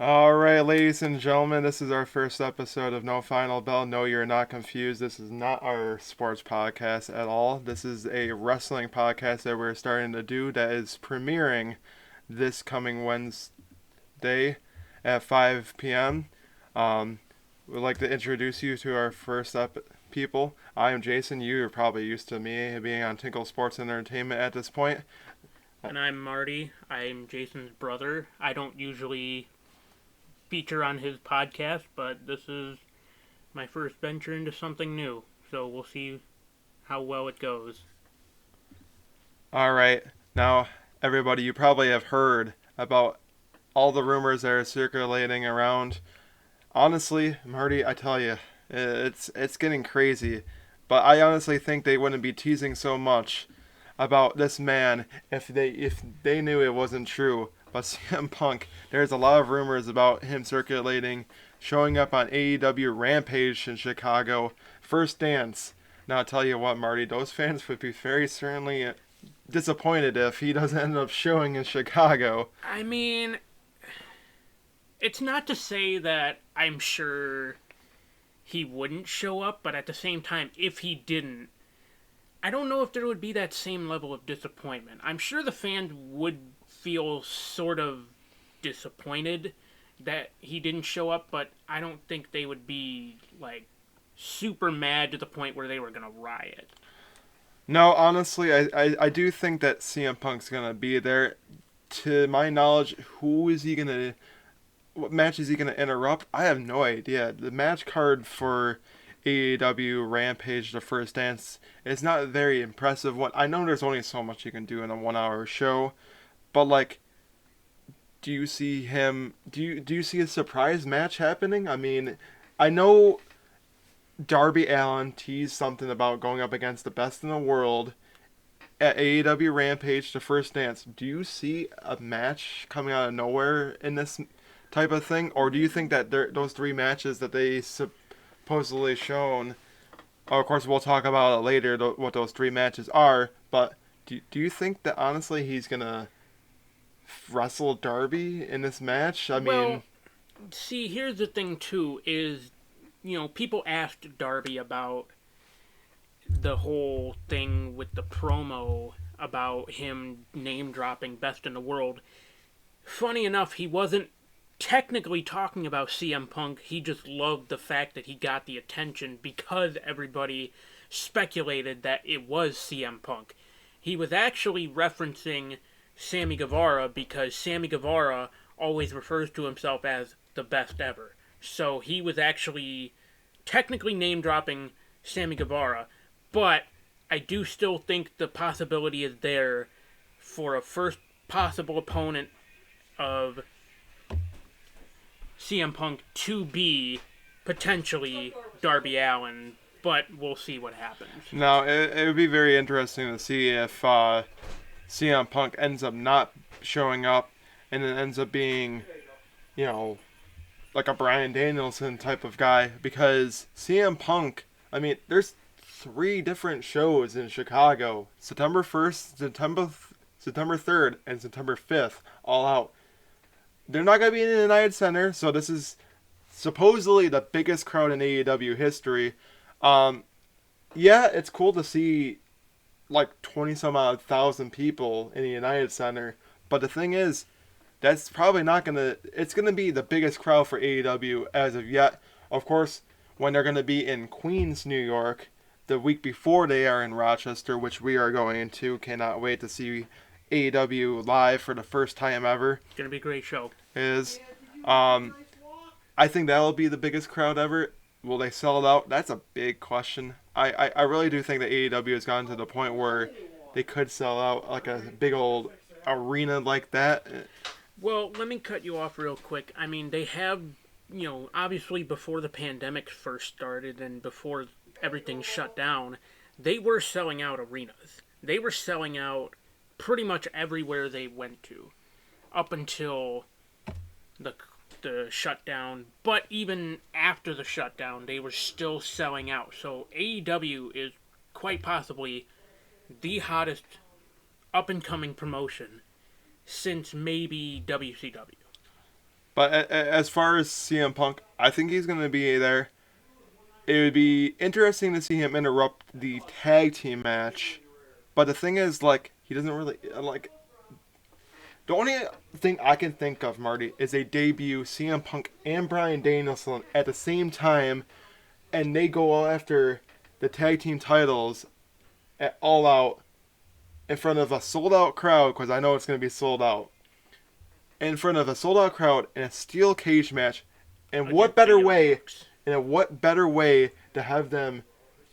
All right, ladies and gentlemen, this is our first episode of No Final Bell. No, you're not confused. This is not our sports podcast at all. This is a wrestling podcast that we're starting to do that is premiering this coming Wednesday at 5 p.m. We'd like to introduce you to our first people. I am Jason. You're probably used to me being on Tinkle Sports and Entertainment at this point. And I'm Marty. I'm Jason's brother. I don't usually feature on his podcast, but this is my first venture into something new. So we'll see how well it goes. All right. Now, everybody, you probably have heard about all the rumors that are circulating around. Honestly, Marty, I tell you, it's getting crazy. But I honestly think they wouldn't be teasing so much about this man if they knew it wasn't true. But CM Punk, there's a lot of rumors about him circulating, showing up on AEW Rampage in Chicago, first dance. Now I tell you what, Marty, those fans would be very certainly disappointed if he doesn't end up showing in Chicago. I mean, it's not to say that I'm sure he wouldn't show up, but at the same time, if he didn't, I don't know if there would be that same level of disappointment. I'm sure the fans would feel sort of disappointed that he didn't show up, but I don't think they would be, like, super mad to the point where they were going to riot. No, honestly, I do think that CM Punk's going to be there. To my knowledge, who is he going to... What match is he going to interrupt? I have no idea. The match card for AEW Rampage, the first dance, is not a very impressive one. I know there's only so much you can do in a 1 hour show, but like, do you see him? Do you see a surprise match happening? I mean, I know Darby Allin teased something about going up against the best in the world at AEW Rampage, the first dance. Do you see a match coming out of nowhere in this type of thing, or do you think that those three matches that they supposedly shown? Of course, we'll talk about it later what those three matches are. But do you think that honestly he's gonna wrestle Darby in this match? I mean, Well, see, here's the thing, too, is, people asked Darby about the whole thing with the promo about him name dropping best in the world. Funny enough, he wasn't technically talking about CM Punk. He just loved the fact that he got the attention because everybody speculated that it was CM Punk. He was actually referencing Sammy Guevara because Sammy Guevara always refers to himself as the best ever. So he was actually technically name dropping Sammy Guevara, but I do still think the possibility is there for a first possible opponent of CM Punk to be potentially Darby Allin, but we'll see what happens. now it would be very interesting to see if CM Punk ends up not showing up, and it ends up being, you know, like a Bryan Danielson type of guy, because CM Punk, I mean, there's three different shows in Chicago: September 1st, September 3rd, and September 5th, all out. They're not going to be in the United Center, so this is supposedly the biggest crowd in AEW history. Yeah, it's cool to see like 20 some odd thousand people in the United Center, but the thing is, that's probably not going to, it's going to be the biggest crowd for AEW as of yet. Of course, when they're going to be in Queens, New York, the week before they are in Rochester, which we are going to, cannot wait to see AEW live for the first time ever. It's going to be a great show. Is I think that'll be the biggest crowd ever. Will they sell it out? That's a big question. I really do think that AEW has gotten to the point where they could sell out like a big old arena like that. Well, let me cut you off real quick. I mean, they have, obviously before the pandemic first started and before everything shut down, they were selling out arenas. They were selling out pretty much everywhere they went to, up until the shutdown. But even after the shutdown, they were still selling out. So AEW is quite possibly the hottest up and coming promotion since maybe WCW. But as far as CM Punk, I think he's going to be there. It would be interesting to see him interrupt the tag team match. But the thing is, like, he doesn't really like. The only thing I can think of, Marty, is a debut CM Punk and Bryan Danielson at the same time, and they go after the tag team titles at All Out in front of a sold out crowd, because I know it's going to be sold out. In front of a sold out crowd in a steel cage match. And what against the better Young way, Bucks. and what better way to have them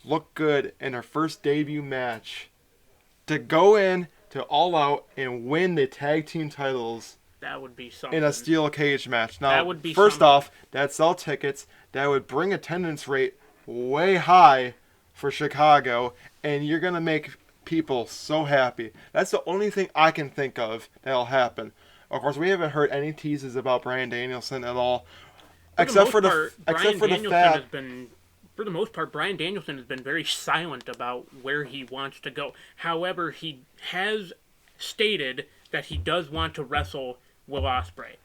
look good in their first debut match to go in to All Out and win the tag team titles That would be something. in a steel cage match. Now, That would be first something. off, that'd sell tickets. That would bring attendance rate way high for Chicago, and you're gonna make people so happy. That's the only thing I can think of that'll happen. Of course, we haven't heard any teases about Bryan Danielson at all, except for the fact. Has been, for the most part, Bryan Danielson has been very silent about where he wants to go. However, he has stated that he does want to wrestle Will Ospreay.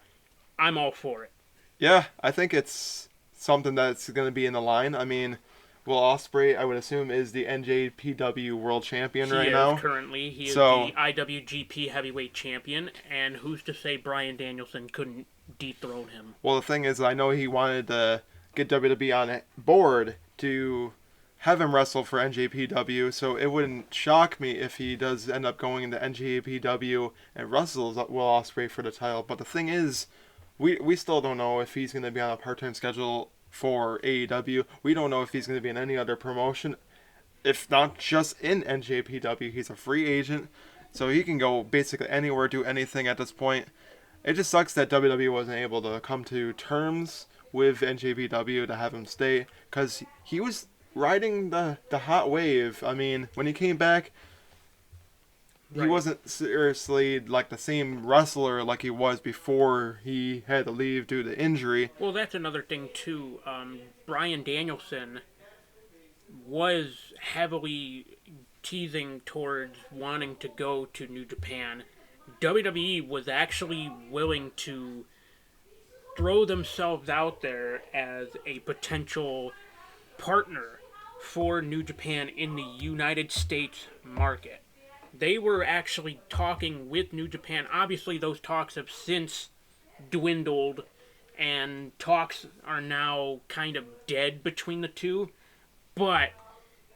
I'm all for it. Yeah, I think it's something that's going to be in the line. I mean, Will Ospreay, I would assume, is the NJPW World Champion right now. Currently, he is So- the IWGP Heavyweight Champion, and who's to say Bryan Danielson couldn't dethrone him? Well, the thing is, I know he wanted to get WWE on board to have him wrestle for NJPW, so it wouldn't shock me if he does end up going into NJPW and wrestles Will Ospreay for the title. But the thing is, we still don't know if he's going to be on a part-time schedule for AEW. We don't know if he's going to be in any other promotion. If not just in NJPW, he's a free agent, so he can go basically anywhere, do anything at this point. It just sucks that WWE wasn't able to come to terms with NJPW to have him stay, because he was riding the hot wave. I mean, when he came back, he Right. wasn't seriously like the same wrestler like he was before he had to leave due to injury. Well, that's another thing, too. Bryan Danielson was heavily teasing towards wanting to go to New Japan. WWE was actually willing to throw themselves out there as a potential partner for New Japan in the United States market. They were actually talking with New Japan. Obviously, those talks have since dwindled, and talks are now kind of dead between the two. But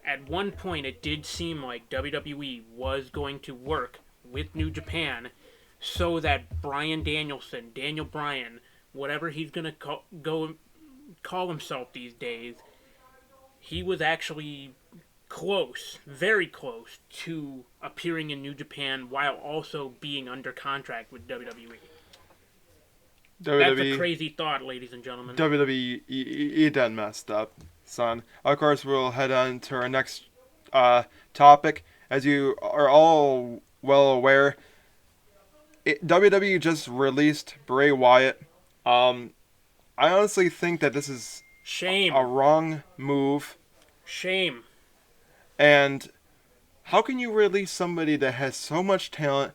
at one point, it did seem like WWE was going to work with New Japan so that Bryan Danielson, Daniel Bryan, whatever he's going to call himself these days, he was actually close, very close, to appearing in New Japan while also being under contract with WWE. That's a crazy thought, ladies and gentlemen. WWE, you done messed up, son. Of course, we'll head on to our next topic. As you are all well aware, WWE just released Bray Wyatt. I honestly think that this is Shame. a wrong move. Shame. And how can you release somebody that has so much talent?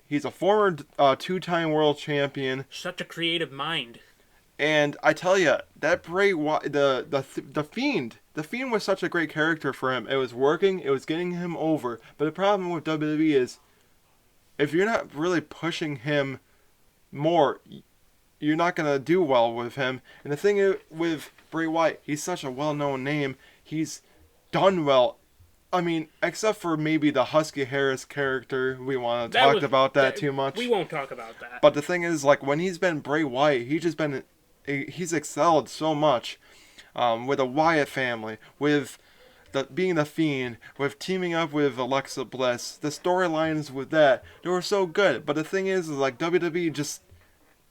He's a former two-time world champion. Such a creative mind. And I tell you, that Bray Wyatt, the Fiend was such a great character for him. It was working. It was getting him over. But the problem with WWE is, if you're not really pushing him more, you're not going to do well with him. And the thing with Bray Wyatt, he's such a well-known name. He's done well. I mean, except for maybe the Husky Harris character. We want to talk about that too much. We won't talk about that. But the thing is, like, when he's been Bray Wyatt, he's excelled so much with the Wyatt family, with being the Fiend, with teaming up with Alexa Bliss. The storylines with that, they were so good. But the thing is like, WWE just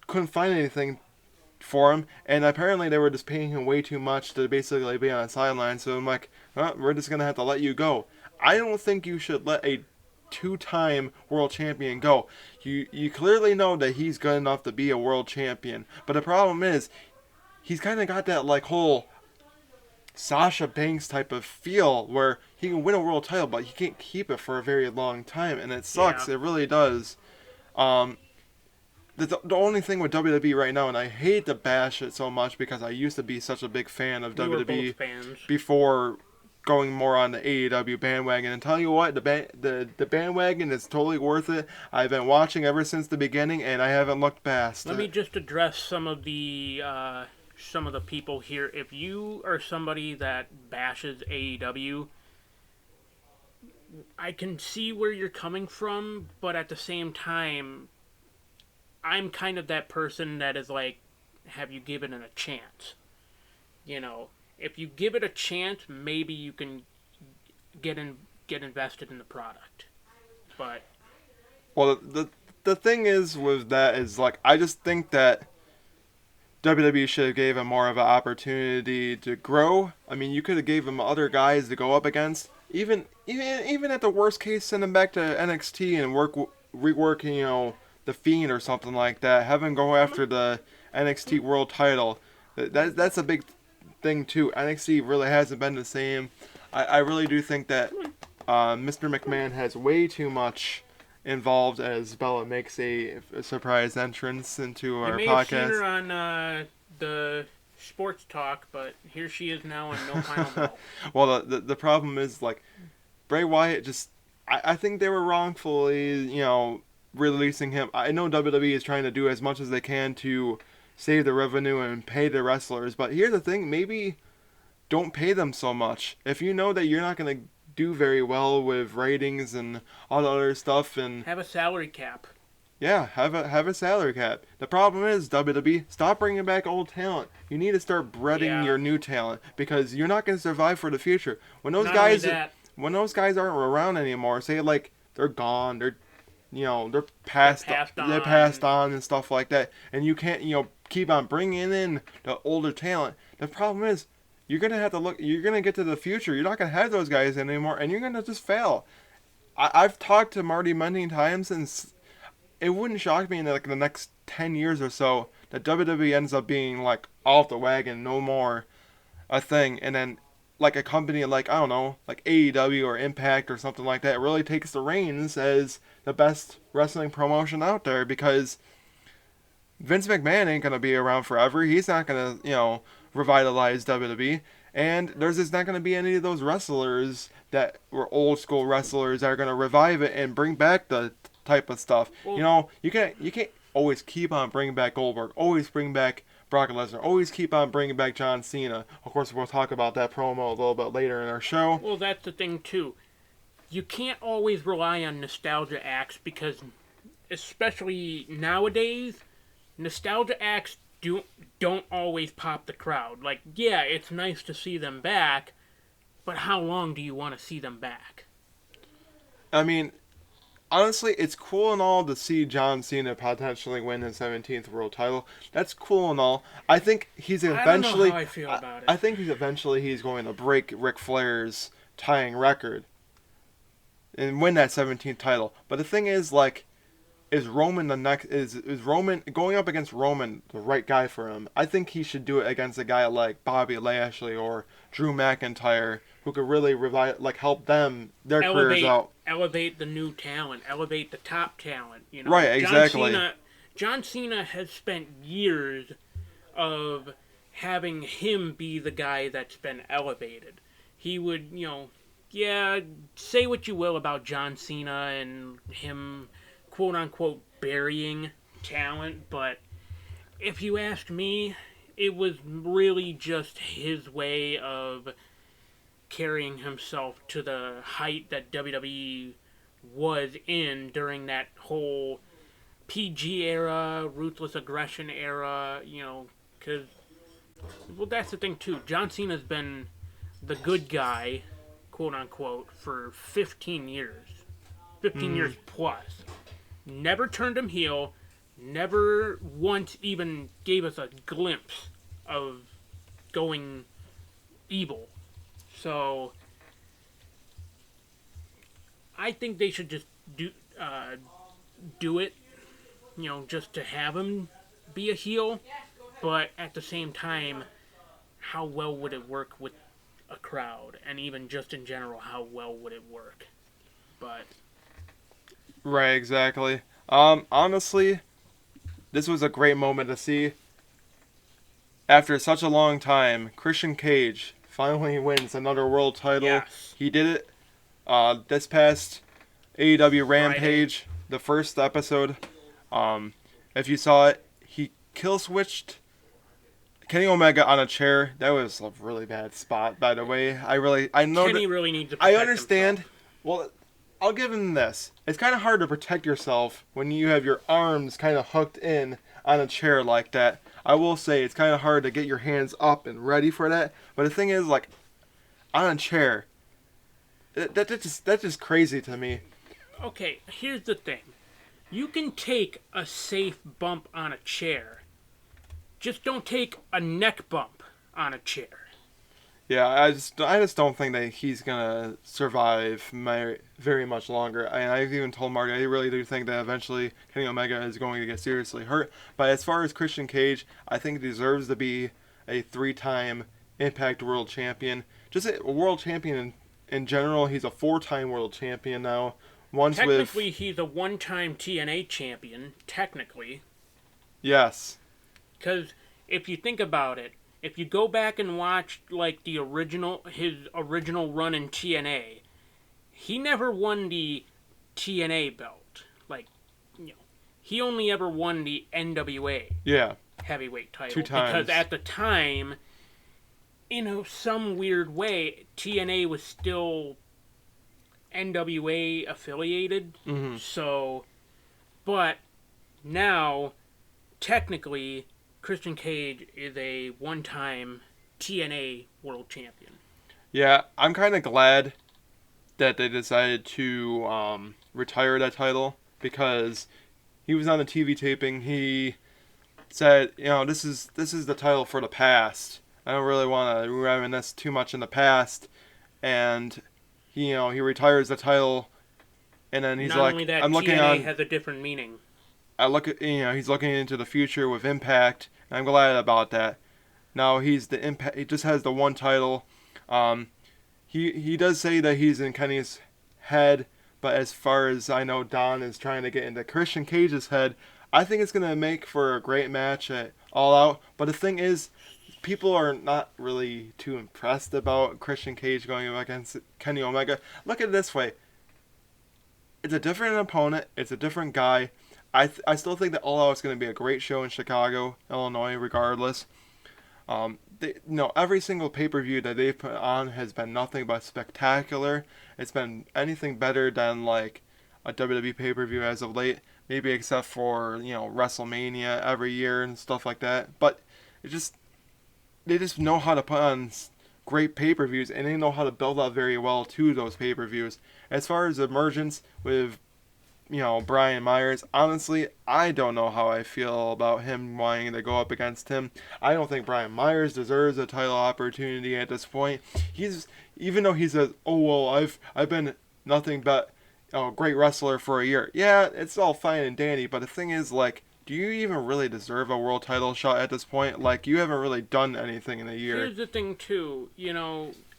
couldn't find anything for him, and apparently they were just paying him way too much to basically be on the sideline. So I'm like, we're just gonna have to let you go. I don't think you should let a two-time world champion go. You clearly know that he's good enough to be a world champion, but the problem is, he's kind of got that like whole Sasha Banks type of feel where he can win a world title, but he can't keep it for a very long time, and it sucks. Yeah. It really does. the only thing with WWE right now, and I hate to bash it so much because I used to be such a big fan of We were both WWE fans. before going more on the AEW bandwagon. And tell you what, the bandwagon is totally worth it. I've been watching ever since the beginning, and I haven't looked past Let me it. just address some of the people here. If you are somebody that bashes AEW, I can see where you're coming from, but at the same time, I'm kind of that person that is like, have you given it a chance? You know, if you give it a chance, maybe you can get invested in the product. But Well, the thing is with that is like I just think that WWE should have gave him more of an opportunity to grow. I mean, you could have gave him other guys to go up against. Even at the worst case, send him back to NXT and rework the Fiend or something like that. Have him go after the NXT World Title. That's a big thing too. NXT really hasn't been the same. I really do think that Mr. McMahon has way too much involved as Bella makes a surprise entrance into you our may have seen podcast. her on the sports talk, but here she is now in No Final Bell. Well, the problem is like Bray Wyatt just I think they were wrongfully releasing him. I know WWE is trying to do as much as they can to save the revenue and pay the wrestlers, but here's the thing: maybe don't pay them so much. If you know that you're not gonna do very well with ratings and all the other stuff, and Have a salary cap. yeah, have a salary cap. The problem is WWE, stop bringing back old talent. You need to start breeding Yeah. your new talent because you're not going to survive for the future. Not only that, When those guys aren't around anymore, say like they're gone, they're they're passed passed they're passed on. on and stuff like that, and you can't keep on bringing in the older talent. The problem is you're gonna have to look. You're gonna get to the future. You're not gonna have those guys anymore, and you're gonna just fail. I've talked to Marty many times, and it wouldn't shock me in like the next 10 years or so that WWE ends up being like off the wagon, no more a thing, and then like a company like I don't know, like AEW or Impact or something like that really takes the reins as the best wrestling promotion out there because Vince McMahon ain't gonna be around forever. He's not gonna revitalize WWE. And there's just not going to be any of those wrestlers that were old school wrestlers that are going to revive it and bring back the type of stuff. Well, You can't always keep on bringing back Goldberg, always bring back Brock Lesnar, always keep on bringing back John Cena. Of course, we'll talk about that promo a little bit later in our show. well, that's the thing too. You can't always rely on nostalgia acts because, especially nowadays, nostalgia acts don't always pop the crowd. Like, yeah, it's nice to see them back, but how long do you want to see them back? I mean, honestly, it's cool and all to see John Cena potentially win his 17th world title. That's cool and all. I think he's I don't know eventually. how I feel about it. I think he's going to break Ric Flair's tying record and win that 17th title. But the thing is, like, is Roman the next? Is Roman going up against Roman the right guy for him? I think he should do it against a guy like Bobby Lashley or Drew McIntyre, who could really help them their careers elevate out. elevate the new talent, elevate the top talent. Right, exactly. John Cena has spent years of having him be the guy that's been elevated. He would, yeah, say what you will about John Cena and him, quote unquote, burying talent, but if you ask me, it was really just his way of carrying himself to the height that WWE was in during that whole PG era, ruthless aggression era, because, well, that's the thing too. John Cena's been the good guy, quote unquote, for 15 years. 15 Mm. years plus. Never turned him heel, never once even gave us a glimpse of going evil. So I think they should just do it, just to have him be a heel. But at the same time, how well would it work with a crowd, and even just in general, how well would it work? But Right, exactly. Honestly, this was a great moment to see. After such a long time, Christian Cage finally wins another world title. Yes. He did it this past AEW Friday. Rampage, the first episode. If you saw it, he kill switched Kenny Omega on a chair. That was a really bad spot, by the way. I know Kenny that really needs to I protect understand. himself. Well, I'll give him this. It's kind of hard to protect yourself when you have your arms kind of hooked in on a chair like that. I will say it's kind of hard to get your hands up and ready for that. But the thing is, like, on a chair, that's just crazy to me. Okay, here's the thing. You can take a safe bump on a chair. Just don't take a neck bump on a chair. Yeah, I just don't think that he's gonna survive very much longer. And I've even told Marty I really do think that eventually Kenny Omega is going to get seriously hurt. But as far as Christian Cage, I think he deserves to be a 3-time Impact World Champion. Just a world champion in general. He's a 4-time world champion now. Once Technically, with he's a one-time TNA champion, technically. yes, Because if you think about it, if you go back and watch like his original run in TNA, he never won the TNA belt. Like, he only ever won the NWA yeah, heavyweight title 2 times. because at the time, in some weird way, TNA was still NWA affiliated. Mm-hmm. So, but now, technically, Christian Cage is a one-time TNA world champion. Yeah, I'm kind of glad that they decided to retire that title because he was on the TV taping. He said, this is the title for the past. I don't really want to reminisce too much in the past, and he retires the title, and then he's Not like, only that, I'm looking TNA on. has a different meaning. I look at he's looking into the future with Impact, and I'm glad about that. Now he's the Impact. He just has the one title. He does say that he's in Kenny's head, but as far as I know, Don is trying to get into Christian Cage's head. I think it's gonna make for a great match at All Out. But the thing is, people are not really too impressed about Christian Cage going up against Kenny Omega. Look at it this way: it's a different opponent. It's a different guy. I still think that All Out is going to be a great show in Chicago, Illinois, regardless. Every single pay-per-view that they've put on has been nothing but spectacular. It's been anything better than like a WWE pay-per-view as of late, maybe except for WrestleMania every year and stuff like that. But they just know how to put on great pay-per-views, and they know how to build up very well to those pay-per-views. As far as emergence with Brian Myers, honestly, I don't know how I feel about him wanting to go up against him. I don't think Brian Myers deserves a title opportunity at this point. Even though he says, "Oh well, I've been nothing but a great wrestler for a year." Yeah, it's all fine and dandy, but the thing is, like, do you even really deserve a world title shot at this point? Like, you haven't really done anything in a year. Here's the thing, too.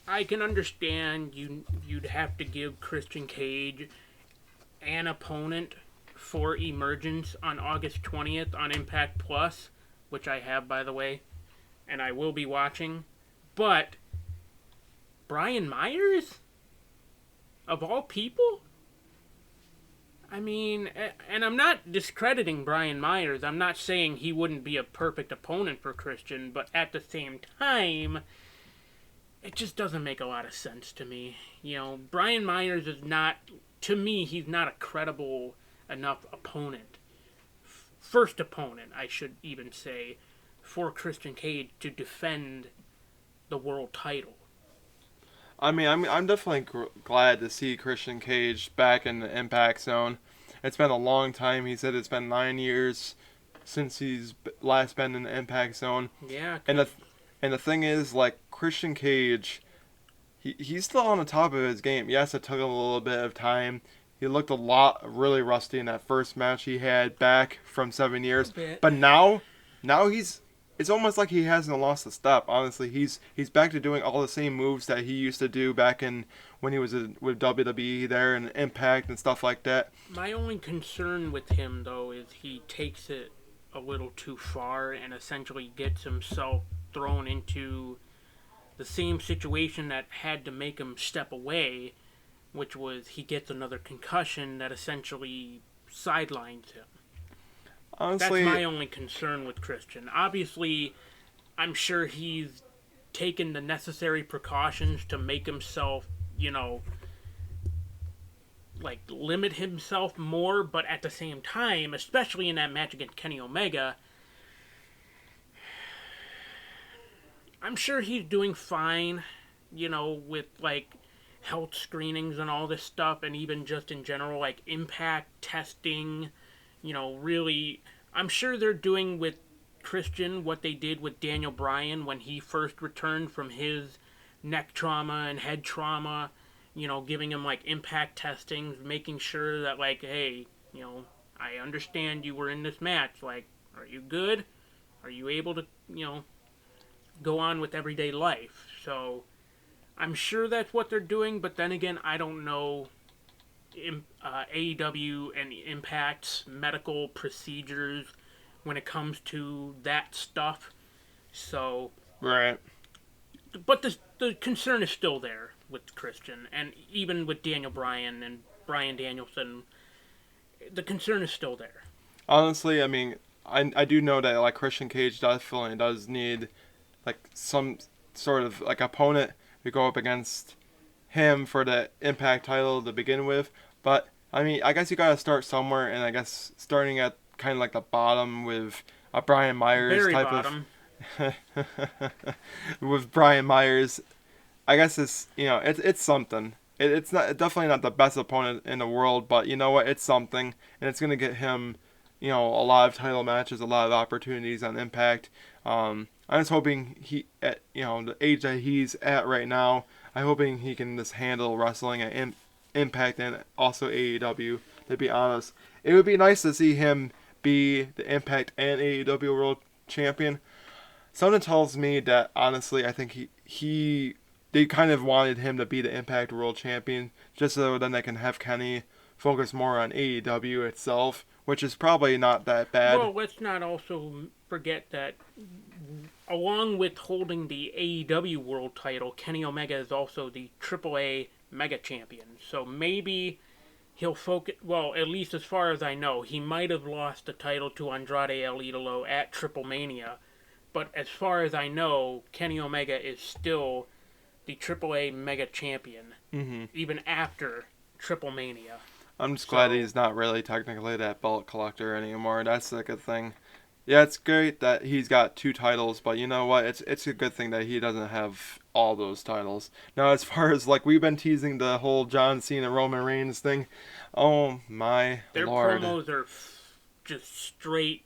I can understand you'd have to give Christian Cage an opponent for Emergence on August 20th on Impact Plus, which I have, by the way, and I will be watching. But Brian Myers? Of all people? I mean, and I'm not discrediting Brian Myers. I'm not saying he wouldn't be a perfect opponent for Christian, but at the same time, it just doesn't make a lot of sense to me. Brian Myers is not, to me, he's not a credible enough opponent. First opponent, I should even say, for Christian Cage to defend the world title. I mean, I'm definitely glad to see Christian Cage back in the Impact Zone. It's been a long time. He said it's been 9 years since he's last been in the Impact Zone. Yeah. And the thing is, like, Christian Cage, he's still on the top of his game. Yes, it took a little bit of time. He looked really rusty in that first match he had back from 7 years. But now it's almost like he hasn't lost a step. Honestly, he's back to doing all the same moves that he used to do back in when he was with WWE there and Impact and stuff like that. My only concern with him, though, is he takes it a little too far and essentially gets himself thrown into the same situation that had to make him step away, which was he gets another concussion that essentially sidelines him. Honestly, That's my only concern with Christian. Obviously, I'm sure he's taken the necessary precautions to make himself, like limit himself more, but at the same time, especially in that match against Kenny Omega, I'm sure he's doing fine, with like health screenings and all this stuff, and even just in general, like impact testing, really, I'm sure they're doing with Christian what they did with Daniel Bryan when he first returned from his neck trauma and head trauma, giving him like impact testings, making sure that like, hey, I understand you were in this match. Like, are you good? Are you able to, go on with everyday life? So I'm sure that's what they're doing, but then again, I don't know AEW and Impact's medical procedures when it comes to that stuff. So, right. but the concern is still there with Christian, and even with Daniel Bryan and Bryan Danielson, the concern is still there. Honestly, I mean, I do know that like Christian Cage definitely does need like some sort of like opponent to go up against him for the Impact title to begin with. But I mean, I guess you gotta start somewhere, and I guess starting at kind of like the bottom with a Brian Myers Very type bottom. of with Brian Myers. I guess it's something. It's not definitely not the best opponent in the world, but you know what? It's something, and it's gonna get him, a lot of title matches, a lot of opportunities on Impact. I'm just hoping he, at the age that he's at right now, I'm hoping he can just handle wrestling at Impact and also AEW. To be honest, it would be nice to see him be the Impact and AEW World Champion. Something tells me that honestly, I think they kind of wanted him to be the Impact World Champion just so then they can have Kenny focus more on AEW itself, which is probably not that bad. Well, let's not also forget that along with holding the AEW World title, Kenny Omega is also the AAA Mega Champion. So maybe he'll focus. Well, at least as far as I know, he might have lost the title to Andrade El Idolo at Triple Mania. But as far as I know, Kenny Omega is still the AAA Mega Champion, even after Triple Mania. I'm just glad he's not really technically that belt collector anymore. That's a good thing. Yeah, it's great that he's got 2 titles, but you know what? It's a good thing that he doesn't have all those titles. Now, as far as like we've been teasing the whole John Cena Roman Reigns thing, oh my lord, their promos are just straight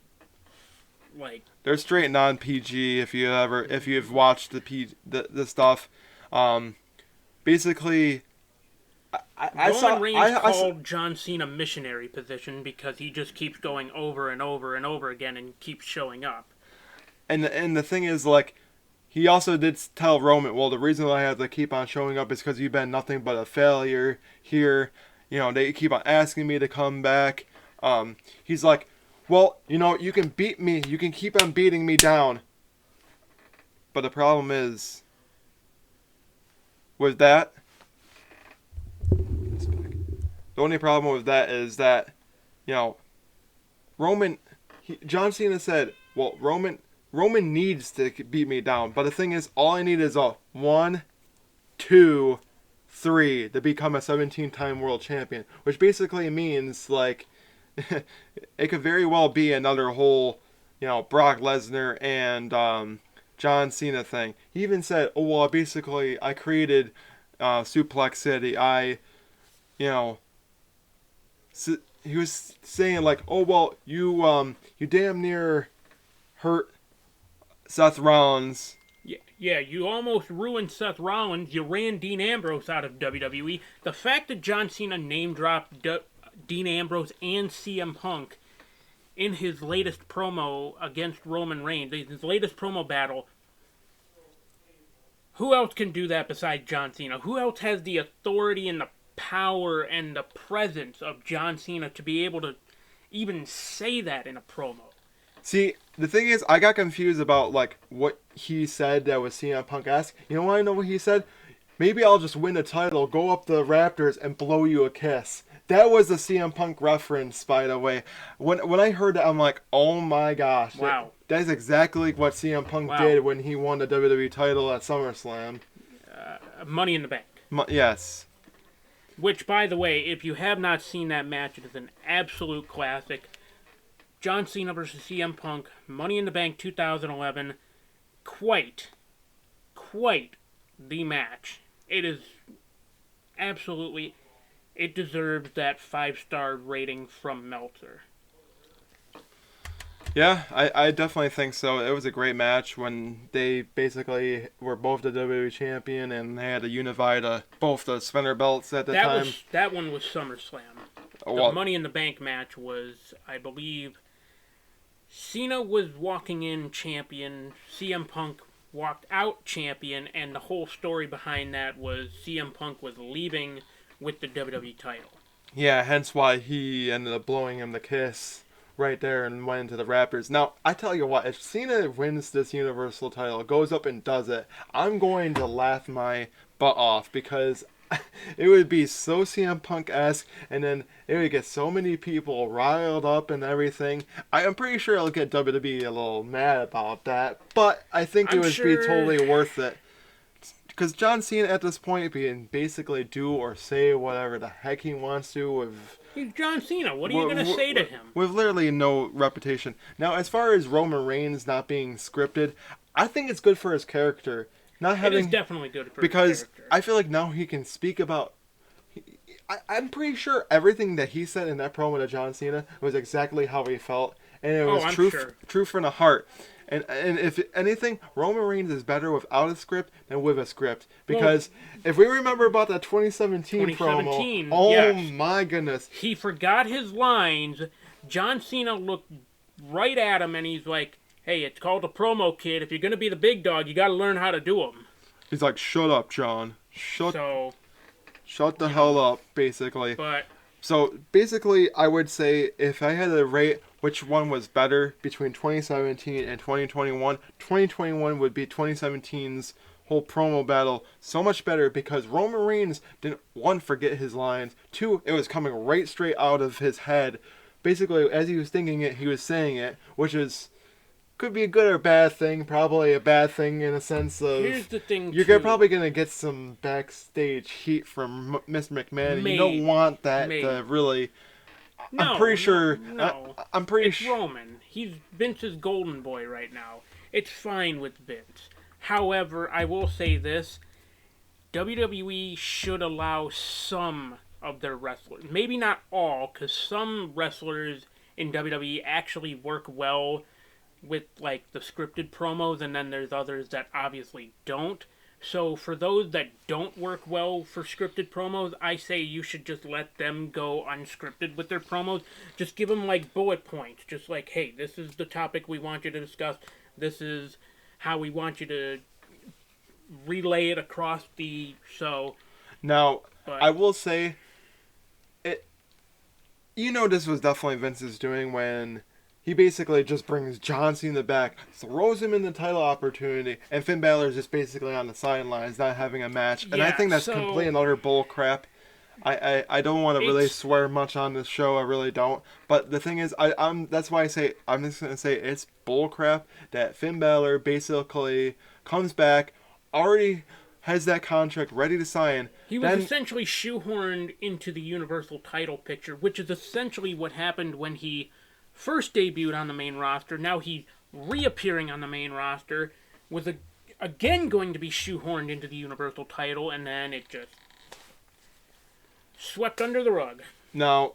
like they're straight non-PG. If you've watched the stuff, basically. Roman Reigns called John Cena missionary position because he just keeps going over and over and over again and keeps showing up. And the thing is, like, he also did tell Roman, well, the reason I have to keep on showing up is because you've been nothing but a failure here. They keep on asking me to come back. He's like, well, you can beat me. You can keep on beating me down. But the problem is, with that, the only problem with that is that, John Cena said, well, Roman needs to beat me down. But the thing is, all I need is a 1, 2, 3 to become a 17-time world champion. Which basically means, like, it could very well be another whole, Brock Lesnar and John Cena thing. He even said, oh, well, basically, I created Suplex City. He was saying like, oh well, you damn near hurt Seth Rollins. Yeah, you almost ruined Seth Rollins. You ran Dean Ambrose out of WWE. The fact that John Cena name dropped Dean Ambrose and CM Punk in his latest promo against Roman Reigns, his latest promo battle. Who else can do that besides John Cena? Who else has the authority and the power and the presence of John Cena to be able to even say that in a promo? See, the thing is, I got confused about like what he said that was CM Punk-esque. You know what I know what he said? Maybe I'll just win the title, go up the Raptors, and blow you a kiss. That was a CM Punk reference, by the way. When I heard that, I'm like, oh my gosh. Wow. That is exactly what CM Punk Wow. did when he won the WWE title at SummerSlam. Money in the Bank. Yes. Which, by the way, if you have not seen that match, it is an absolute classic. John Cena versus CM Punk, Money in the Bank 2011. Quite the match. It is absolutely... It deserves that 5-star rating from Meltzer. Yeah, I definitely think so. It was a great match when they basically were both the WWE champion and they had to unify both the spinner belts at the time. That one was SummerSlam. Well, The Money in the Bank match was, I believe, Cena was walking in champion, CM Punk walked out champion, and the whole story behind that was CM Punk was leaving with the WWE title. yeah, hence why he ended up blowing him the kiss right there and went into the Raptors. Now, I tell you what, if Cena wins this Universal title, goes up and does it, I'm going to laugh my butt off because it would be so CM Punk-esque, and then it would get so many people riled up and everything. I'm pretty sure it'll get WWE a little mad about that, but I think it would be totally worth it. Because John Cena at this point can basically do or say whatever the heck he wants to with... He's John Cena. What are you going to say to him? With literally no reputation. Now, as far as Roman Reigns not being scripted, I think it's good for his character. It is definitely good for his because character. I feel like now he can speak about... I'm pretty sure everything that he said in that promo to John Cena was exactly how he felt. And it was true from the heart. And if anything, Roman Reigns is better without a script than with a script. Because if we remember about that 2017 promo, oh yes. My goodness. He forgot his lines. John Cena looked right at him and he's like, hey, it's called a promo, kid. If you're going to be the big dog, you got to learn how to do them. He's like, shut up, John. Shut the hell up, basically. So, basically, I would say if I had to rate which one was better between 2017 and 2021, 2021 would be 2017's whole promo battle so much better because Roman Reigns didn't, one, forget his lines, two, it was coming right straight out of his head. Basically, as he was thinking it, he was saying it, which is... could be a good or bad thing. Probably a bad thing in a sense of... Here's the thing, you're probably going to get some backstage heat from Miss McMahon. You don't want that to really... No, I'm pretty sure... No. I'm pretty sure... It's Roman. He's Vince's golden boy right now. It's fine with Vince. However, I will say this. WWE should allow some of their wrestlers. Maybe not all, because some wrestlers in WWE actually work well with like the scripted promos, and then there's others that obviously don't. So for those that don't work well for scripted promos, I say you should just let them go unscripted with their promos. Just give them like bullet points, just like, hey, this is the topic we want you to discuss. This is how we want you to relay it across the show. Now, I will say, this was definitely Vince's doing when he basically just brings John Cena back, throws him in the title opportunity, and Finn Balor's just basically on the sidelines, not having a match. And I think that's complete and utter bull crap. I don't want to really swear much on this show, I really don't. But the thing is, that's why I'm just going to say it's bull crap that Finn Balor basically comes back, already has that contract ready to sign. He was essentially shoehorned into the Universal title picture, which is essentially what happened when he first debuted on the main roster. Now he's reappearing on the main roster, was again going to be shoehorned into the Universal title, and then it just swept under the rug. Now,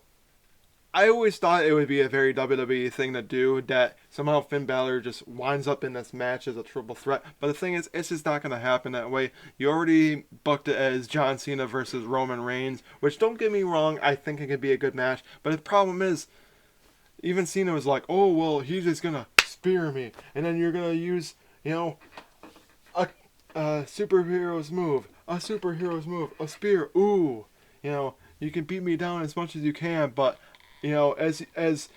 I always thought it would be a very WWE thing to do, that somehow Finn Balor just winds up in this match as a triple threat. But the thing is, it's just not going to happen that way. You already booked it as John Cena versus Roman Reigns, which, don't get me wrong, I think it could be a good match. But the problem is, even Cena was like, oh, well, he's just going to spear me. And then you're going to use, a superhero's move. A spear. Ooh. You can beat me down as much as you can, but, as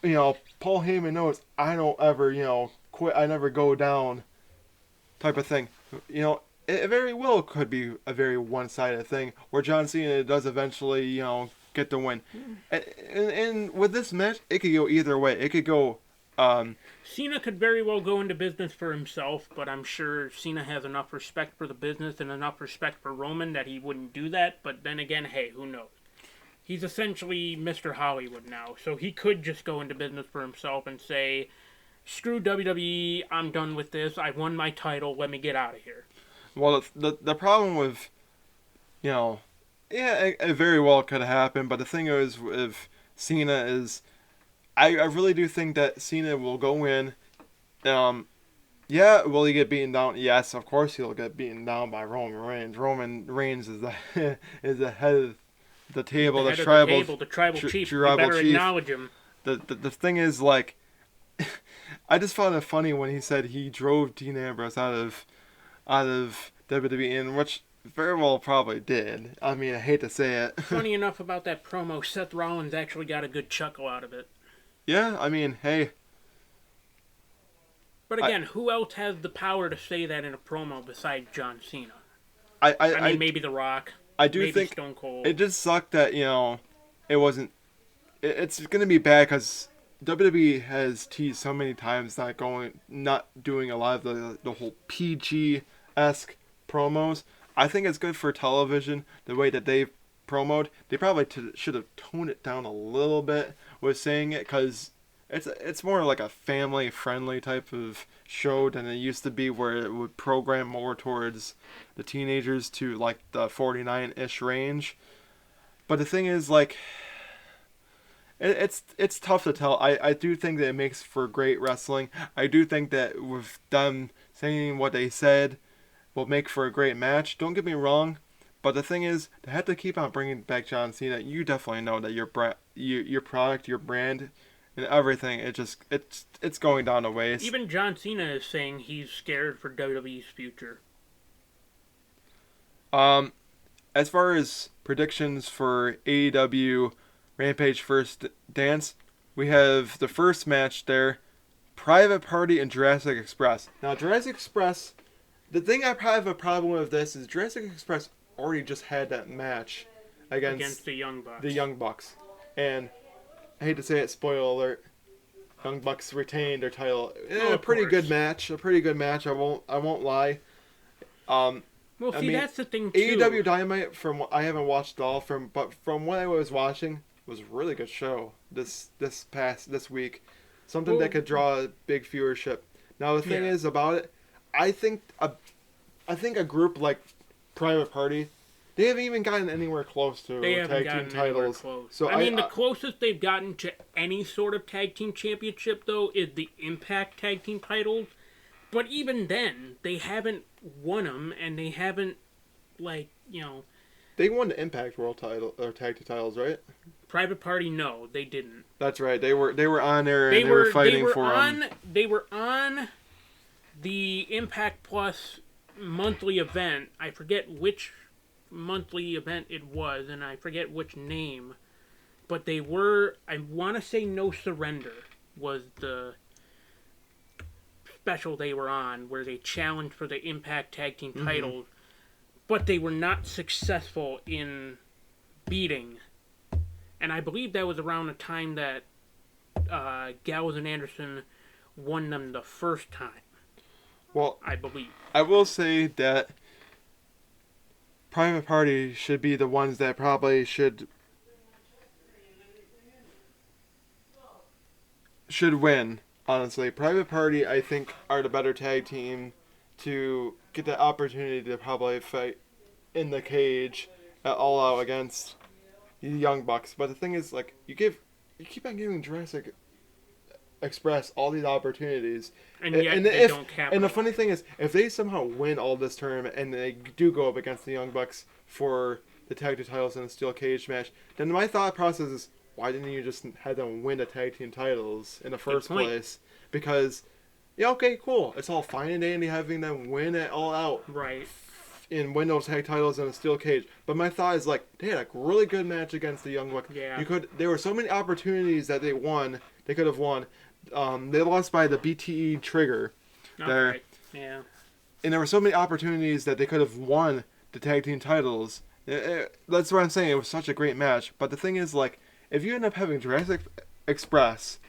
Paul Heyman knows I don't ever, quit. I never go down type of thing. It very well could be a very one-sided thing where John Cena does eventually, get the win. And with this match, it could go either way. It could go. Cena could very well go into business for himself, but I'm sure Cena has enough respect for the business and enough respect for Roman that he wouldn't do that. But then again, hey, who knows? He's essentially Mr. Hollywood now, so he could just go into business for himself and say, screw WWE, I'm done with this, I won my title, let me get out of here. Well, the problem with, yeah, it very well could happen, but the thing is with Cena is, I really do think that Cena will go in. Yeah, will he get beaten down? Yes, of course he'll get beaten down by Roman Reigns. Roman Reigns is the is the head of the table, the tribal chief. You better acknowledge him. The thing is, like, I just found it funny when he said he drove Dean Ambrose out of WWE, and which very well probably did. I mean, I hate to say it. Funny enough about that promo, Seth Rollins actually got a good chuckle out of it. Yeah, I mean, hey. But again, who else has the power to say that in a promo besides John Cena? I mean, maybe The Rock. I do think Stone Cold. It just sucked that it wasn't. It's gonna be bad because WWE has teased so many times not doing a lot of the whole PG-esque promos. I think it's good for television the way that they promoted. They probably should have toned it down a little bit with saying it because it's more like a family-friendly type of show than it used to be, where it would program more towards the teenagers to like the 49-ish range. But the thing is, like, it's tough to tell. I do think that it makes for great wrestling. I do think that with them saying what they said will make for a great match. Don't get me wrong. But the thing is, they have to keep on bringing back John Cena. You definitely know that your product, your brand, and everything, it's going down the waste. Even John Cena is saying he's scared for WWE's future. As far as predictions for AEW Rampage First Dance, we have the first match there, Private Party and Jurassic Express. Now, Jurassic Express, the thing I have a problem with this is Jurassic Express already just had that match against the Young Bucks. The Young Bucks. And I hate to say it, spoiler alert, Young Bucks retained their title. A pretty good match. I won't lie. Well, see, that's the thing too. AEW Dynamite, from what I haven't watched all but from what I was watching, was a really good show this week. Something that could draw a big viewership. Now the thing is about it, I think a group like Private Party, they haven't even gotten anywhere close to tag team titles. Close. So I mean, the closest they've gotten to any sort of tag team championship though is the Impact tag team titles. But even then, they haven't won them, and they haven't, They won the Impact World title or tag team titles, right? Private Party, no, they didn't. That's right. They were on there and they were fighting for them. They were on the Impact Plus monthly event. I forget which monthly event it was, and I forget which name. But they were, I want to say No Surrender was the special they were on, where they challenged for the Impact Tag Team titles, but they were not successful in beating. And I believe that was around the time that Gallows and Anderson won them the first time. Well, I believe. I will say that Private Party should be the ones that probably should win. Honestly, Private Party, I think, are the better tag team to get the opportunity to probably fight in the cage at All Out against the Young Bucks. But the thing is, like, you keep on giving Jurassic Express all these opportunities, and yet they don't capitalize. And the funny thing is, if they somehow win all this tournament and they do go up against the Young Bucks for the tag team titles in a steel cage match, then my thought process is, why didn't you just have them win the tag team titles in the first place? Because, okay, cool. It's all fine and dandy having them win it all out. Right. And win those tag titles in a steel cage. But my thought is, like, they had a really good match against the Young Bucks. Yeah. There were so many opportunities that they won they could have won. They lost by the BTE trigger there. Okay. Yeah. And there were so many opportunities that they could have won the tag team titles. That's what I'm saying. It was such a great match. But the thing is, like, if you end up having Jurassic Express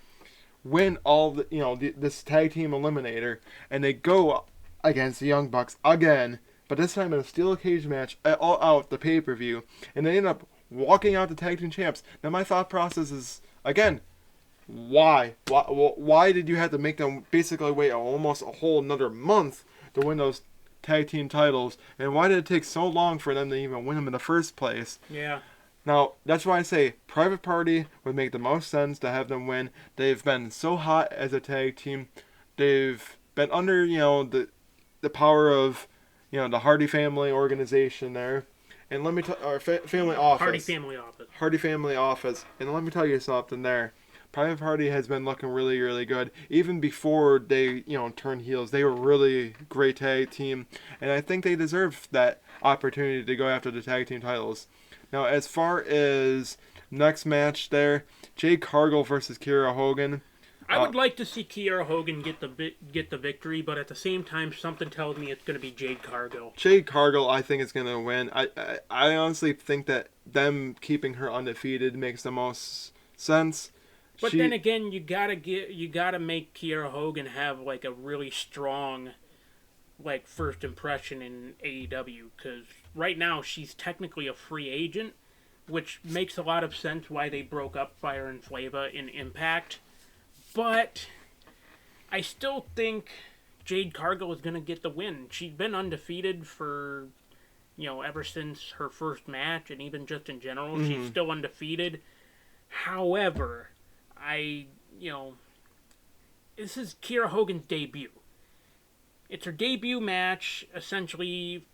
win all the, this tag team eliminator, and they go against the Young Bucks again, but this time in a steel cage match, all out the pay-per-view, and they end up walking out the tag team champs. Now my thought process is, again, why? Why did you have to make them basically wait almost a whole another month to win those tag team titles? And why did it take so long for them to even win them in the first place? Yeah. Now, that's why I say Private Party would make the most sense to have them win. They've been so hot as a tag team. They've been under, the power of, the Hardy Family organization there. And let me tell our family office. Hardy Family Office. Hardy Family Office. And let me tell you something there. Private Party has been looking really, really good. Even before they, turned heels, they were really great tag team. And I think they deserve that opportunity to go after the tag team titles. Now, as far as next match there, Jade Cargill versus Kiera Hogan. I would like to see Kiera Hogan get the victory, but at the same time, something tells me it's going to be Jade Cargill. Jade Cargill, I think, is going to win. I honestly think that them keeping her undefeated makes the most sense. But then again, you gotta make Kiera Hogan have like a really strong, like, first impression in AEW, because right now she's technically a free agent, which makes a lot of sense why they broke up Fire and Flava in Impact. But I still think Jade Cargill is gonna get the win. She's been undefeated for, ever since her first match, and even just in general, she's still undefeated. However, this is Kiera Hogan's debut. It's her debut match, essentially,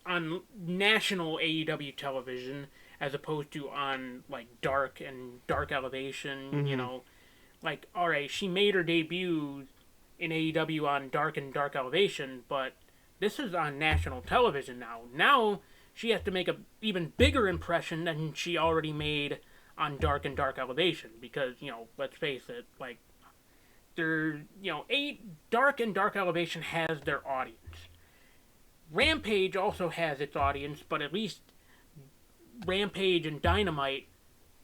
on national AEW television, as opposed to on, like, Dark and Dark Elevation, Like, alright, she made her debut in AEW on Dark and Dark Elevation, but this is on national television now. Now, she has to make an even bigger impression than she already made on Dark and Dark Elevation, because, let's face it, like, Dark and Dark Elevation has their audience. Rampage also has its audience, but at least Rampage and Dynamite,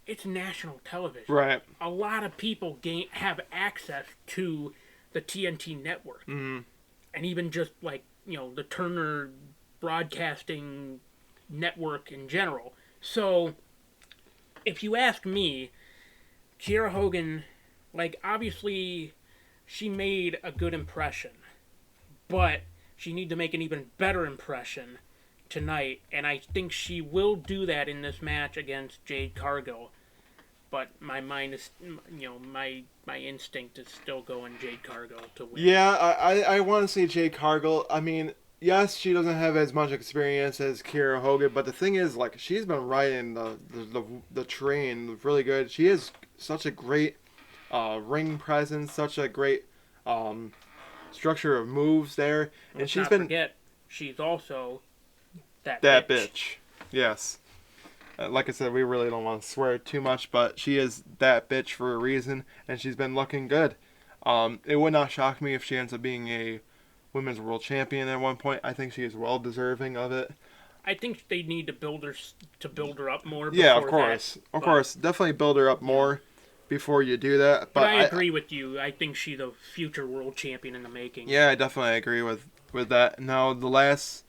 it's national television. Right. A lot of people have access to the TNT network. Mm-hmm. And even just, like, the Turner Broadcasting Network in general. So, if you ask me, Kiera Hogan, like, obviously, she made a good impression, but she needs to make an even better impression tonight, and I think she will do that in this match against Jade Cargill. But my mind is, my instinct is still going Jade Cargill to win. Yeah, I want to see Jade Cargill. I mean, yes, she doesn't have as much experience as Kiera Hogan, but the thing is, like, she's been riding the train really good. She has such a great ring presence, such a great structure of moves there, and Let's she's not been forget, she's also that bitch. Yes. Like I said, we really don't want to swear too much, but she is that bitch for a reason, and she's been looking good. It would not shock me if she ends up being a women's world champion at one point. I think she is well deserving of it. I think they need to build her up more. Yeah, of course, definitely build her up more before you do that. But I agree with you. I think she's a future world champion in the making. Yeah, I definitely agree with that. Now the last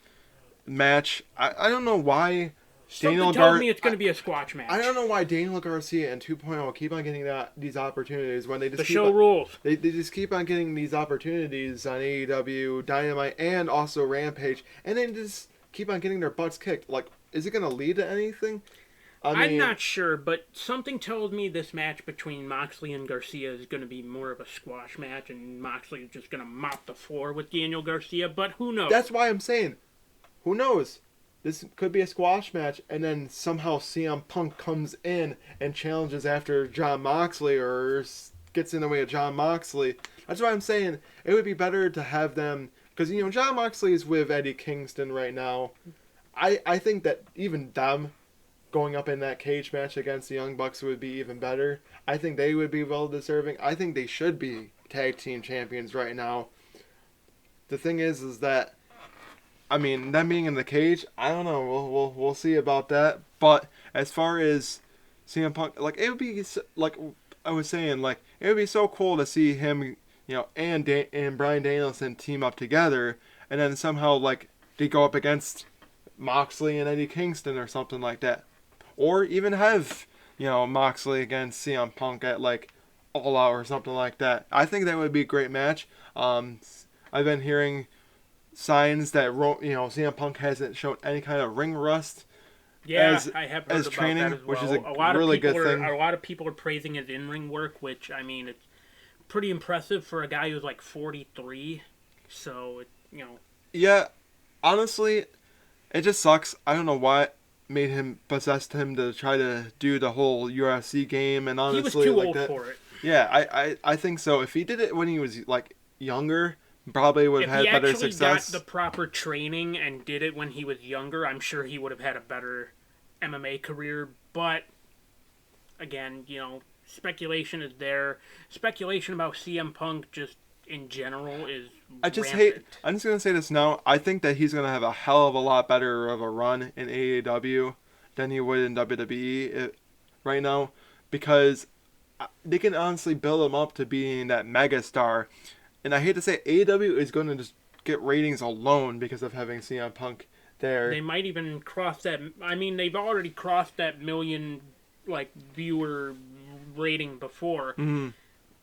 match, I don't know why. Something tells me it's going to be a squash match. I don't know why Daniel Garcia and 2.0 keep on getting these opportunities when they just rules. They just keep on getting these opportunities on AEW, Dynamite, and also Rampage, and then just keep on getting their butts kicked. Like, is it going to lead to anything? I'm not sure, but something tells me this match between Moxley and Garcia is going to be more of a squash match, and Moxley is just going to mop the floor with Daniel Garcia, but who knows? That's why I'm saying, who knows? This could be a squash match, and then somehow CM Punk comes in and challenges after Jon Moxley or gets in the way of Jon Moxley. That's why I'm saying it would be better to have them, because, Jon Moxley is with Eddie Kingston right now. I think that even them going up in that cage match against the Young Bucks would be even better. I think they would be well deserving. I think they should be tag team champions right now. The thing is that, I mean, them being in the cage, I don't know. We'll see about that. But as far as CM Punk, like, it would be like I was saying, like, it would be so cool to see him, and Bryan Danielson team up together, and then somehow like they go up against Moxley and Eddie Kingston or something like that, or even have Moxley against CM Punk at like All Out or something like that. I think that would be a great match. I've been hearing signs that CM Punk hasn't shown any kind of ring rust. Yeah, I have heard as about training, that as well. which is a really good thing. A lot of people are praising his in-ring work, which, I mean, it's pretty impressive for a guy who's like 43. So, Yeah, honestly, it just sucks. I don't know what possessed him to try to do the whole UFC game, and honestly, he was too like old that. for it. Yeah, I think so. If he did it when he was like younger, probably would have had better success. If he actually got the proper training and did it when he was younger, I'm sure he would have had a better MMA career. But again, speculation is there. Speculation about CM Punk just in general is I'm just rampant. gonna say this now. I think that he's gonna have a hell of a lot better of a run in AEW than he would in WWE right now, because they can honestly build him up to being that megastar. And I hate to say, AEW is going to just get ratings alone because of having CM Punk there. They might even cross that. I mean, they've already crossed that million viewer rating before. Mm-hmm.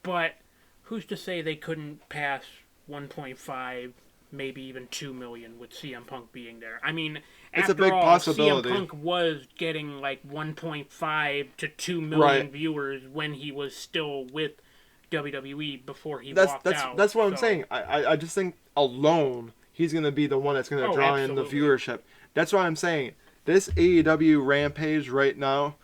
But who's to say they couldn't pass 1.5, maybe even 2 million with CM Punk being there? I mean, it's after a big all, possibility. CM Punk was getting 1.5 to 2 million viewers when he was still with WWE before he walked out. That's what I'm saying. I just think alone he's going to be the one that's going to draw in the viewership. That's what I'm saying. This AEW Rampage right now,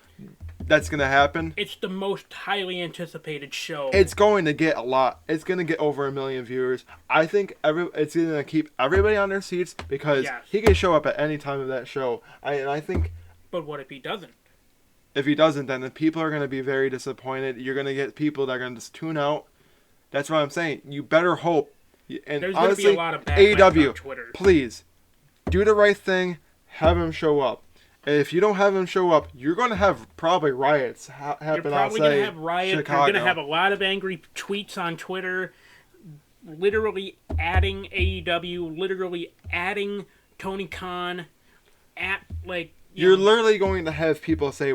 that's going to happen. It's the most highly anticipated show. It's going to get a lot. It's going to get over 1 million viewers. I think it's going to keep everybody on their seats because he can show up at any time of that show. I think. But what if he doesn't? If he doesn't, then the people are going to be very disappointed. You're going to get people that are going to just tune out. That's what I'm saying. You better hope. And there's honestly, going to be a lot of backlash on Twitter. Please, do the right thing. Have him show up. If you don't have him show up, you're going to have probably riots happen outside Chicago. You're probably going to have riots. You're going to have a lot of angry tweets on Twitter, literally adding AEW, literally adding Tony Khan, You're literally going to have people say,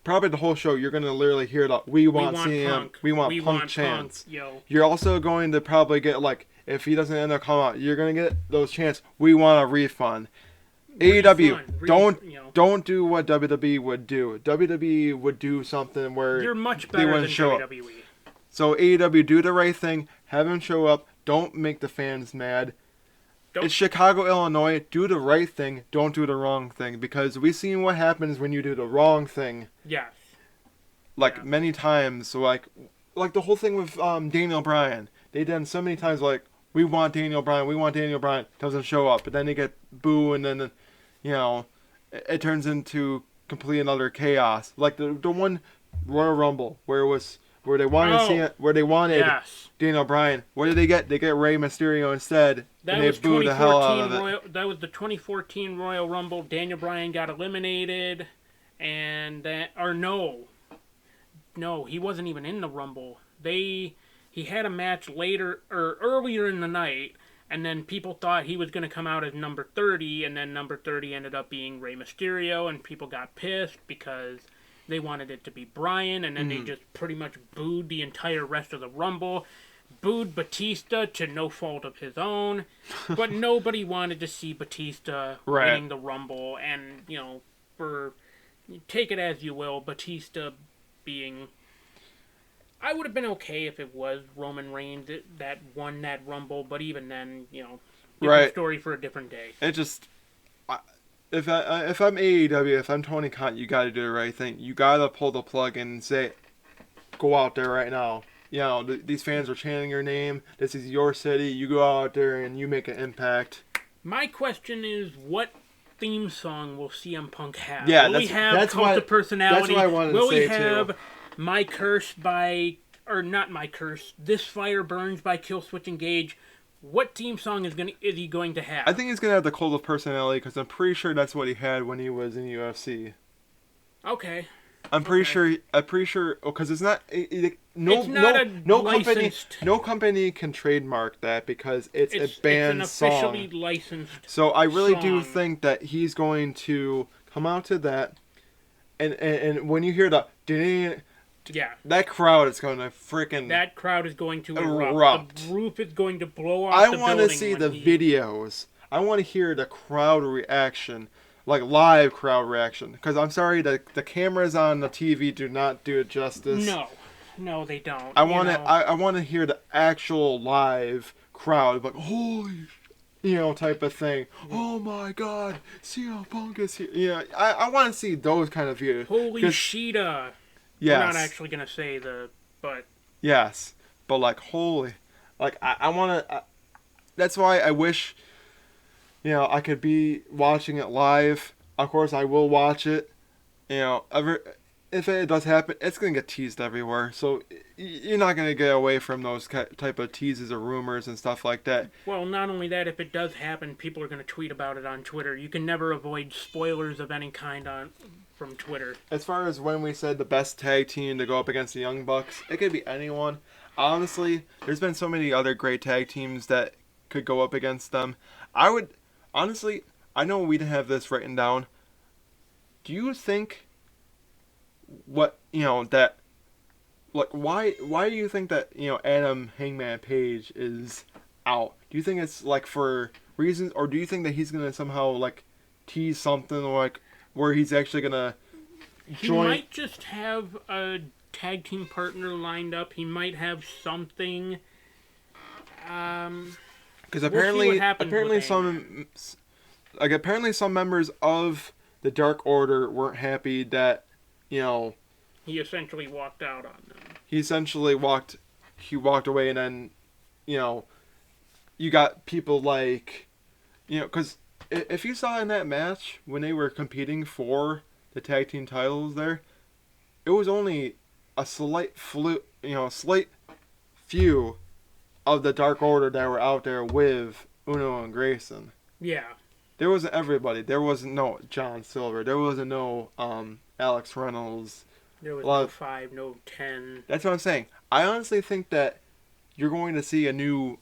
probably the whole show, you're going to literally hear that, we want CM, we want Punk chants. You're also going to probably get, if he doesn't end up coming out, you're going to get those chants, we want a refund. AEW, don't do what WWE would do. WWE would do something where you're much better than WWE. So AEW, do the right thing, have him show up, don't make the fans mad. It's Chicago, Illinois. Do the right thing. Don't do the wrong thing. Because we've seen what happens when you do the wrong thing. Yes. Many times. So, the whole thing with Daniel Bryan. They done so many times, we want Daniel Bryan. We want Daniel Bryan. Doesn't show up. But then they get boo, and then, it turns into complete another chaos. The one Royal Rumble where they wanted Daniel Bryan. What did they get? They get Rey Mysterio instead. And they booed the hell out of it. That was the 2014 Royal Rumble. Daniel Bryan got eliminated, and no, he wasn't even in the Rumble. He had a match earlier in the night, and then people thought he was going to come out as number 30, and then number 30 ended up being Rey Mysterio, and people got pissed because they wanted it to be Bryan, and then they just pretty much booed the entire rest of the Rumble. Booed Batista to no fault of his own, but nobody wanted to see Batista winning the Rumble, and, take it as you will, Batista being... I would have been okay if it was Roman Reigns that won that Rumble, but even then, different story for a different day. It just... If I'm AEW, if I'm Tony Khan, you got to do the right thing. You got to pull the plug and say, go out there right now. These fans are chanting your name. This is your city. You go out there and you make an impact. My question is, what theme song will CM Punk have? Yeah, will we have that's Cult of Personality? That's what I wanted will to say we have too. My Curse by, or not My Curse, This Fire Burns by Killswitch Engage? What theme song is he going to have? I think he's gonna have the Cult of Personality because I'm pretty sure that's what he had when he was in UFC. Okay. I'm pretty sure. I'm pretty sure because it's not. It's not a licensed. No company can trademark that because it's a banned it's an officially song. licensed. So I really song. do think that he's going to come out to that, and when you hear the yeah, that crowd is going to freaking. That crowd is going to erupt. The roof is going to blow off. I want to see the videos. I want to hear the crowd reaction. Like live crowd reaction, because I'm sorry, the cameras on the TV do not do it justice. No, they don't. I want to hear the actual live crowd, like holy, type of thing. Oh my God, CM Punk is here. Yeah, I want to see those kind of views. Holy Sheeta. Yes. We're not actually gonna say but. Yes, but like holy, like I want to. That's why I wish. I could be watching it live. Of course, I will watch it. If it does happen, it's going to get teased everywhere. So you're not going to get away from those type of teases or rumors and stuff like that. Well, not only that, if it does happen, people are going to tweet about it on Twitter. You can never avoid spoilers of any kind from Twitter. As far as when we said the best tag team to go up against the Young Bucks, it could be anyone. Honestly, there's been so many other great tag teams that could go up against them. Honestly, I know we didn't have this written down. Do you think why do you think that, Adam Hangman Page is out? Do you think it's like for reasons, or do you think that he's going to somehow like tease something like where he's actually going to join? He might just have a tag team partner lined up. He might have something. Because apparently some members of the Dark Order weren't happy that, he essentially walked out on them. He walked away, and then, you got people like, because if you saw in that match when they were competing for the tag team titles there, it was only a slight few of the Dark Order that were out there with Uno and Grayson. Yeah. There wasn't everybody. There wasn't no John Silver. There wasn't no Alex Reynolds. There was no 5, no 10. That's what I'm saying. I honestly think that you're going to see not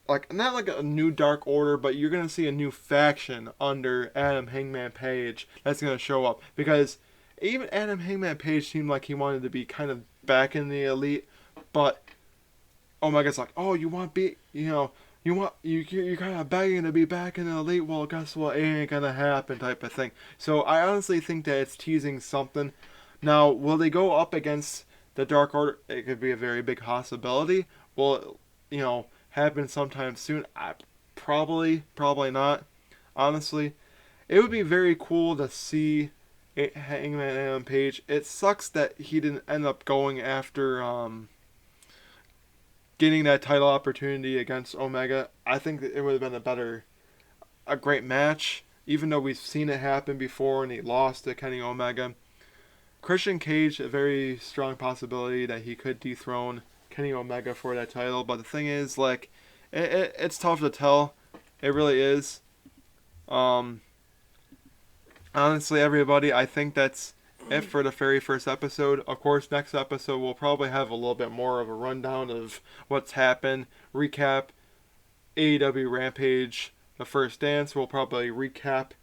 like a new Dark Order, but you're going to see a new faction under Adam Hangman Page that's going to show up. Because even Adam Hangman Page seemed like he wanted to be kind of back in the Elite, but Omega's like, oh, you're kind of begging to be back in the Elite. Well, guess what? It ain't gonna happen, type of thing. So I honestly think that it's teasing something. Now, will they go up against the Dark Order? It could be a very big possibility. Will it, happen sometime soon? Probably not. Honestly, it would be very cool to see Hangman Adam Page. It sucks that he didn't end up going after getting that title opportunity against Omega. I think that it would have been a great match, even though we've seen it happen before and he lost to Kenny Omega. Christian Cage, a very strong possibility that he could dethrone Kenny Omega for that title, but the thing is, like, it's tough to tell. It really is. Honestly, everybody, I think that's it for the very first episode. Of course, next episode we'll probably have a little bit more of a rundown of what's happened, recap AEW Rampage, the first dance. We'll probably recap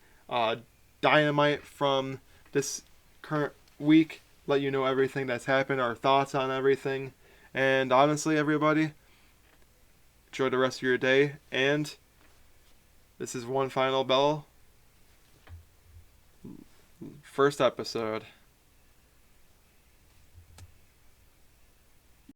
Dynamite from this current week, let you know everything that's happened, our thoughts on everything. And honestly, everybody, enjoy the rest of your day. And this is One Final Bell. First episode.